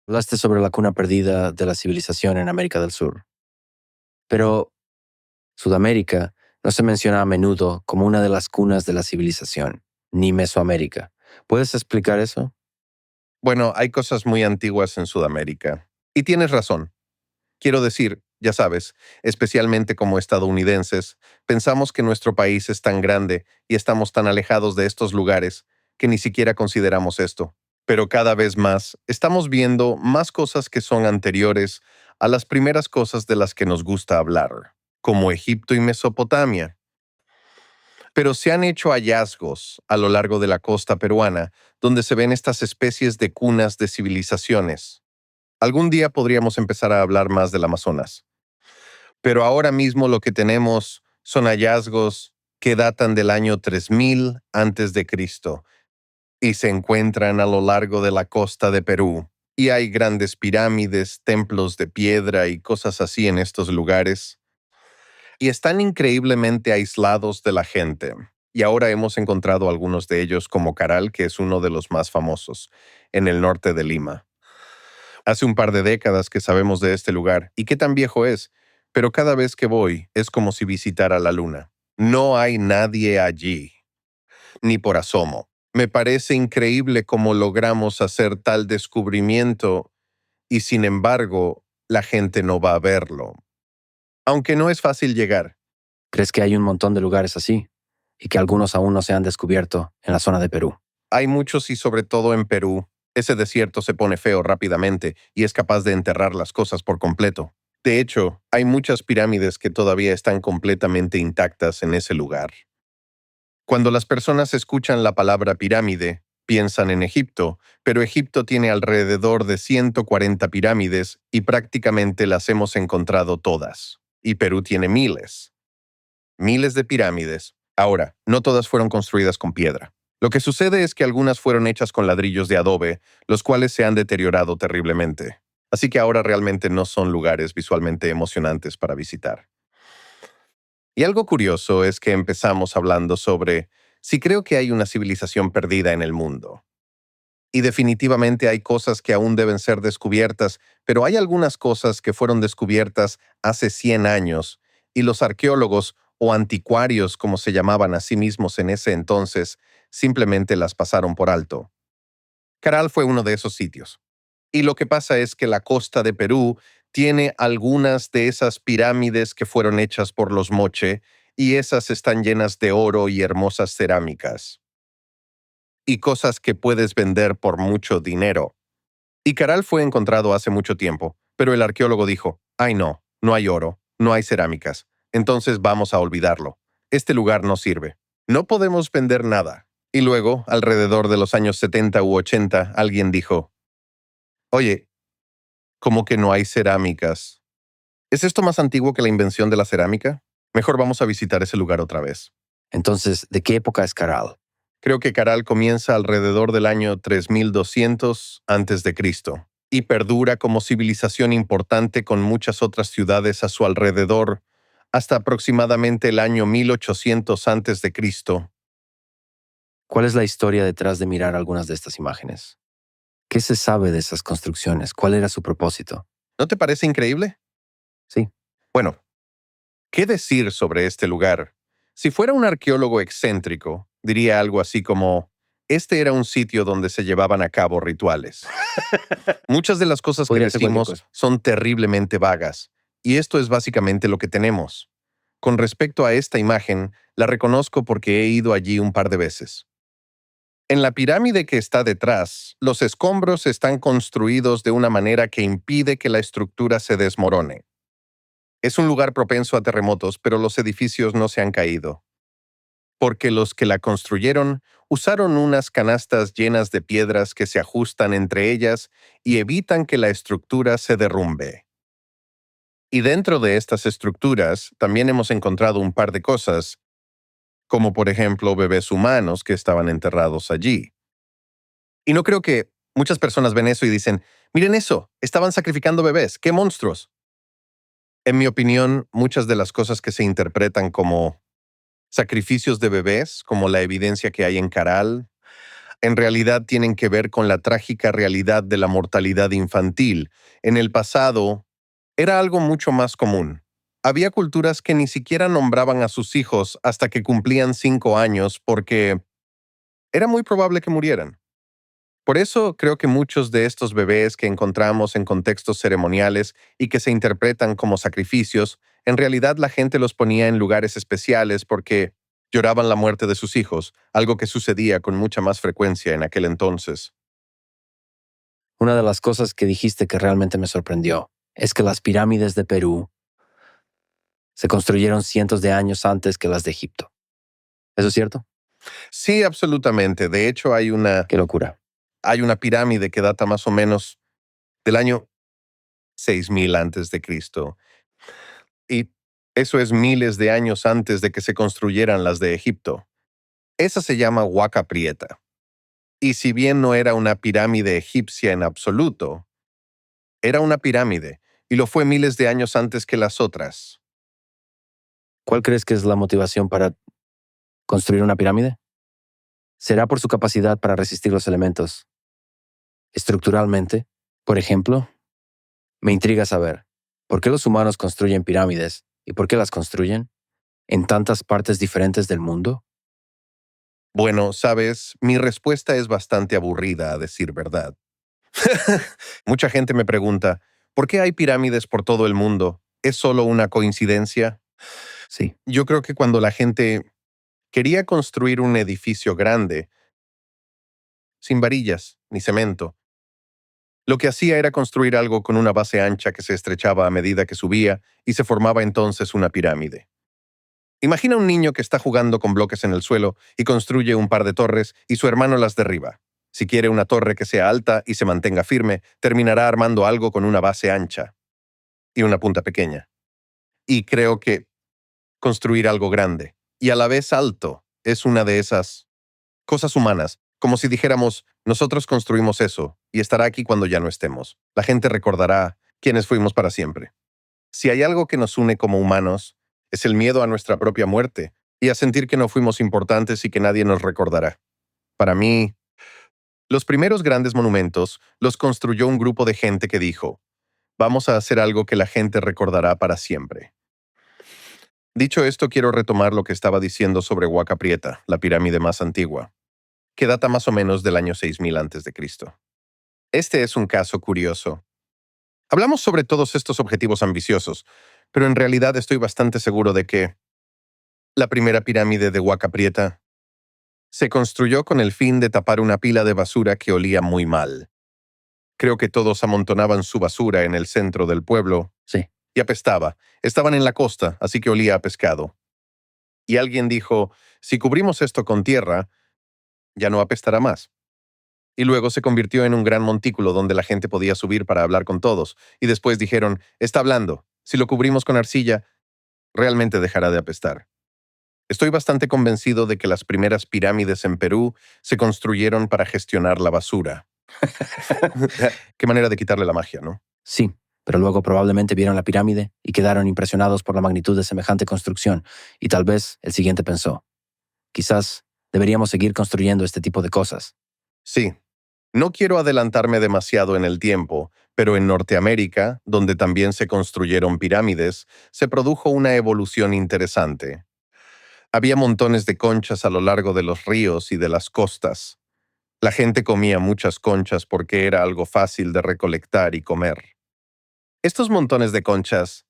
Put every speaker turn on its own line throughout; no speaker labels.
Hablaste sobre la cuna perdida de la civilización en América del Sur, pero Sudamérica no se menciona a menudo como una de las cunas de la civilización, ni Mesoamérica. ¿Puedes explicar eso?
Bueno, hay cosas muy antiguas en Sudamérica. Y tienes razón. Quiero decir, ya sabes, especialmente como estadounidenses, pensamos que nuestro país es tan grande y estamos tan alejados de estos lugares que ni siquiera consideramos esto. Pero cada vez más estamos viendo más cosas que son anteriores a las primeras cosas de las que nos gusta hablar, como Egipto y Mesopotamia. Pero se han hecho hallazgos a lo largo de la costa peruana donde se ven estas especies de cunas de civilizaciones. Algún día podríamos empezar a hablar más del Amazonas. Pero ahora mismo lo que tenemos son hallazgos que datan del año 3000 antes de Cristo y se encuentran a lo largo de la costa de Perú. Y hay grandes pirámides, templos de piedra y cosas así en estos lugares. Y están increíblemente aislados de la gente. Y ahora hemos encontrado algunos de ellos como Caral, que es uno de los más famosos, en el norte de Lima. Hace un par de décadas que sabemos de este lugar y qué tan viejo es, pero cada vez que voy es como si visitara la luna. No hay nadie allí, ni por asomo. Me parece increíble cómo logramos hacer tal descubrimiento y sin embargo la gente no va a verlo. Aunque no es fácil llegar.
¿Crees que hay un montón de lugares así y que algunos aún no se han descubierto en la zona de Perú?
Hay muchos y sobre todo en Perú. Ese desierto se pone feo rápidamente y es capaz de enterrar las cosas por completo. De hecho, hay muchas pirámides que todavía están completamente intactas en ese lugar. Cuando las personas escuchan la palabra pirámide, piensan en Egipto, pero Egipto tiene alrededor de 140 pirámides y prácticamente las hemos encontrado todas. Y Perú tiene miles, miles de pirámides. Ahora, no todas fueron construidas con piedra. Lo que sucede es que algunas fueron hechas con ladrillos de adobe, los cuales se han deteriorado terriblemente. Así que ahora realmente no son lugares visualmente emocionantes para visitar. Y algo curioso es que empezamos hablando sobre si creo que hay una civilización perdida en el mundo. Y definitivamente hay cosas que aún deben ser descubiertas, pero hay algunas cosas que fueron descubiertas hace 100 años y los arqueólogos o anticuarios, como se llamaban a sí mismos en ese entonces, simplemente las pasaron por alto. Caral fue uno de esos sitios. Y lo que pasa es que la costa de Perú tiene algunas de esas pirámides que fueron hechas por los Moche, y esas están llenas de oro y hermosas cerámicas. Y cosas que puedes vender por mucho dinero. Y Caral fue encontrado hace mucho tiempo, pero el arqueólogo dijo, ay no, no hay oro, no hay cerámicas, entonces vamos a olvidarlo. Este lugar no sirve. No podemos vender nada. Y luego, alrededor de los años 70 u 80, alguien dijo, oye, ¿cómo que no hay cerámicas? ¿Es esto más antiguo que la invención de la cerámica? Mejor vamos a visitar ese lugar otra vez.
Entonces, ¿de qué época es Caral?
Creo que Caral comienza alrededor del año 3200 antes de Cristo y perdura como civilización importante con muchas otras ciudades a su alrededor hasta aproximadamente el año 1800 antes de Cristo.
¿Cuál es la historia detrás de mirar algunas de estas imágenes? ¿Qué se sabe de esas construcciones? ¿Cuál era su propósito?
¿No te parece increíble?
Sí.
Bueno, ¿qué decir sobre este lugar? Si fuera un arqueólogo excéntrico, diría algo así como, este era un sitio donde se llevaban a cabo rituales. Muchas de las cosas que
Podría ser cualquier
decimos
cosa.
son terriblemente vagas, y esto es básicamente lo que tenemos. Con respecto a esta imagen, la reconozco porque he ido allí un par de veces. En la pirámide que está detrás, los escombros están construidos de una manera que impide que la estructura se desmorone. Es un lugar propenso a terremotos, pero los edificios no se han caído, porque los que la construyeron usaron unas canastas llenas de piedras que se ajustan entre ellas y evitan que la estructura se derrumbe. Y dentro de estas estructuras también hemos encontrado un par de cosas, como por ejemplo bebés humanos que estaban enterrados allí. Y no creo que muchas personas ven eso y dicen, miren eso, estaban sacrificando bebés, qué monstruos. En mi opinión, muchas de las cosas que se interpretan como sacrificios de bebés, como la evidencia que hay en Caral, En realidad tienen que ver con la trágica realidad de la mortalidad infantil. En el pasado, era algo mucho más común. Había culturas que ni siquiera nombraban a sus hijos hasta que cumplían 5 años porque era muy probable que murieran. Por eso creo que muchos de estos bebés que encontramos en contextos ceremoniales y que se interpretan como sacrificios, en realidad la gente los ponía en lugares especiales porque lloraban la muerte de sus hijos, algo que sucedía con mucha más frecuencia en aquel entonces.
Una de las cosas que dijiste que realmente me sorprendió es que las pirámides de Perú se construyeron cientos de años antes que las de Egipto. ¿Eso es cierto?
Sí, absolutamente. De hecho,
Qué locura.
hay una pirámide que data más o menos del año 6000 antes de Cristo. Y eso es miles de años antes de que se construyeran las de Egipto. Esa se llama Huaca Prieta. Y si bien no era una pirámide egipcia en absoluto, era una pirámide, y lo fue miles de años antes que las otras.
¿Cuál crees que es la motivación para construir una pirámide? ¿Será por su capacidad para resistir los elementos? Estructuralmente, por ejemplo, me intriga saber por qué los humanos construyen pirámides y por qué las construyen en tantas partes diferentes del mundo.
Bueno, sabes, mi respuesta es bastante aburrida, a decir verdad. Mucha gente me pregunta, ¿por qué hay pirámides por todo el mundo? ¿Es solo una coincidencia?
Sí,
Yo creo que cuando la gente quería construir un edificio grande, sin varillas ni cemento, lo que hacía era construir algo con una base ancha que se estrechaba a medida que subía y se formaba entonces una pirámide. Imagina un niño que está jugando con bloques en el suelo y construye un par de torres y su hermano las derriba. Si quiere una torre que sea alta y se mantenga firme, terminará armando algo con una base ancha y una punta pequeña. Y creo que construir algo grande y a la vez alto es una de esas cosas humanas, como si dijéramos, nosotros construimos eso y estará aquí cuando ya no estemos. La gente recordará quiénes fuimos para siempre. Si hay algo que nos une como humanos, es el miedo a nuestra propia muerte y a sentir que no fuimos importantes y que nadie nos recordará. Para mí, los primeros grandes monumentos los construyó un grupo de gente que dijo, vamos a hacer algo que la gente recordará para siempre. Dicho esto, quiero retomar lo que estaba diciendo sobre Huaca Prieta, la pirámide más antigua, que data más o menos del año 6000 a.C. Este es un caso curioso. Hablamos sobre todos estos objetivos ambiciosos, pero en realidad estoy bastante seguro de que la primera pirámide de Huaca Prieta se construyó con el fin de tapar una pila de basura que olía muy mal. Creo que todos amontonaban su basura en el centro del pueblo
sí.
y apestaba. Estaban en la costa, así que olía a pescado. Y alguien dijo, si cubrimos esto con tierra, ya no apestará más. Y luego se convirtió en un gran montículo donde la gente podía subir para hablar con todos. Y después dijeron, está hablando. Si lo cubrimos con arcilla, realmente dejará de apestar. Estoy bastante convencido de que las primeras pirámides en Perú se construyeron para gestionar la basura. Qué manera de quitarle la magia, ¿no?
Sí, pero luego probablemente vieron la pirámide y quedaron impresionados por la magnitud de semejante construcción, y tal vez el siguiente pensó, quizás deberíamos seguir construyendo este tipo de cosas.
Sí. No quiero adelantarme demasiado en el tiempo, pero en Norteamérica, donde también se construyeron pirámides, se produjo una evolución interesante. Había montones de conchas a lo largo de los ríos y de las costas. La gente comía muchas conchas porque era algo fácil de recolectar y comer. Estos montones de conchas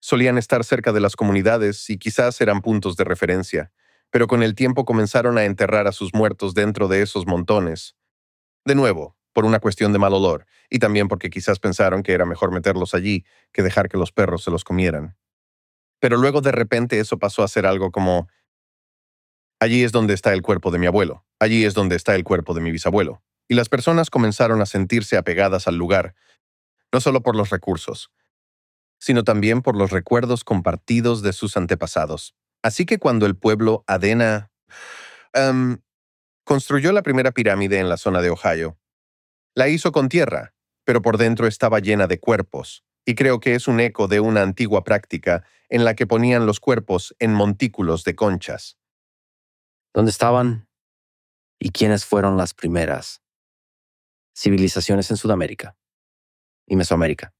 solían estar cerca de las comunidades y quizás eran puntos de referencia, pero con el tiempo comenzaron a enterrar a sus muertos dentro de esos montones. De nuevo, por una cuestión de mal olor, y también porque quizás pensaron que era mejor meterlos allí que dejar que los perros se los comieran. Pero luego de repente eso pasó a ser algo como, allí es donde está el cuerpo de mi abuelo, allí es donde está el cuerpo de mi bisabuelo. Y las personas comenzaron a sentirse apegadas al lugar, no solo por los recursos, sino también por los recuerdos compartidos de sus antepasados. Así que cuando el pueblo Adena em, construyó la primera pirámide en la zona de Ohio, la hizo con tierra, pero por dentro estaba llena de cuerpos, y creo que es un eco de una antigua práctica en la que ponían los cuerpos en montículos de conchas.
¿Dónde estaban ¿Y quiénes fueron las primeras civilizaciones en Sudamérica y Mesoamérica?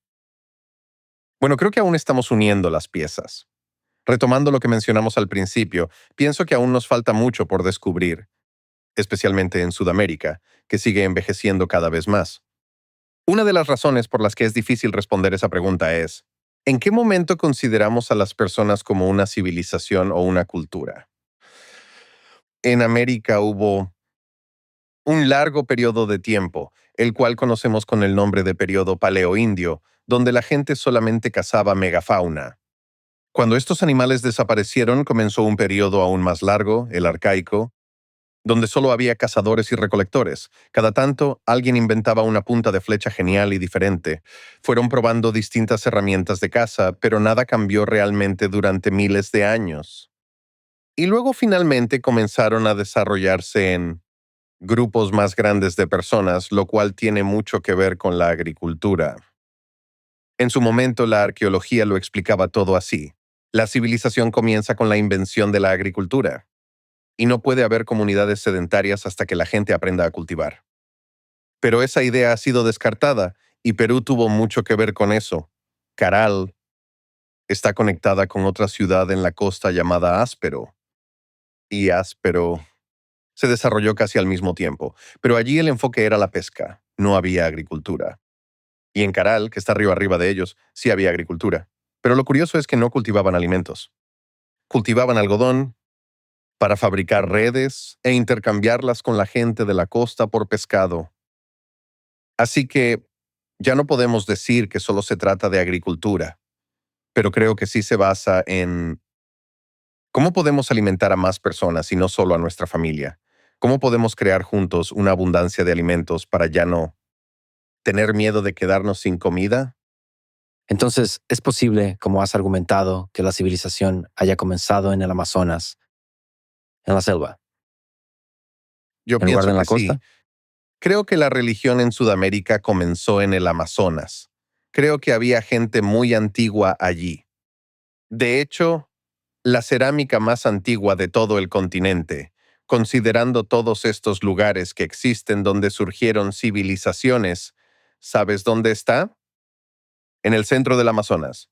Bueno, creo que aún estamos uniendo las piezas. Retomando lo que mencionamos al principio, pienso que aún nos falta mucho por descubrir, especialmente en Sudamérica, que sigue envejeciendo cada vez más. Una de las razones por las que es difícil responder esa pregunta es, ¿en qué momento consideramos a las personas como una civilización o una cultura? En América hubo un largo periodo de tiempo, el cual conocemos con el nombre de periodo paleoindio, donde la gente solamente cazaba megafauna. Cuando estos animales desaparecieron, comenzó un periodo aún más largo, el arcaico, donde solo había cazadores y recolectores. Cada tanto, alguien inventaba una punta de flecha genial y diferente. Fueron probando distintas herramientas de caza, pero nada cambió realmente durante miles de años. Y luego finalmente comenzaron a desarrollarse en grupos más grandes de personas, lo cual tiene mucho que ver con la agricultura. En su momento, la arqueología lo explicaba todo así. La civilización comienza con la invención de la agricultura, y no puede haber comunidades sedentarias hasta que la gente aprenda a cultivar. Pero esa idea ha sido descartada, y Perú tuvo mucho que ver con eso. Caral está conectada con otra ciudad en la costa llamada Áspero, y Áspero se desarrolló casi al mismo tiempo, pero allí el enfoque era la pesca, no había agricultura. Y en Caral, que está río arriba de ellos, sí había agricultura. Pero lo curioso es que no cultivaban alimentos. Cultivaban algodón para fabricar redes e intercambiarlas con la gente de la costa por pescado. Así que ya no podemos decir que solo se trata de agricultura, pero creo que sí se basa en cómo podemos alimentar a más personas y no solo a nuestra familia. ¿Cómo podemos crear juntos una abundancia de alimentos para ya no tener miedo de quedarnos sin comida?
Entonces, ¿es posible, como has argumentado, que la civilización haya comenzado en el Amazonas, en la selva,
Yo
en lugar de
pienso
en
que
la
sí.
costa?
Creo que la religión en Sudamérica comenzó en el Amazonas. Creo que había gente muy antigua allí. De hecho, la cerámica más antigua de todo el continente, considerando todos estos lugares que existen donde surgieron civilizaciones, ¿sabes dónde está? En el centro del Amazonas.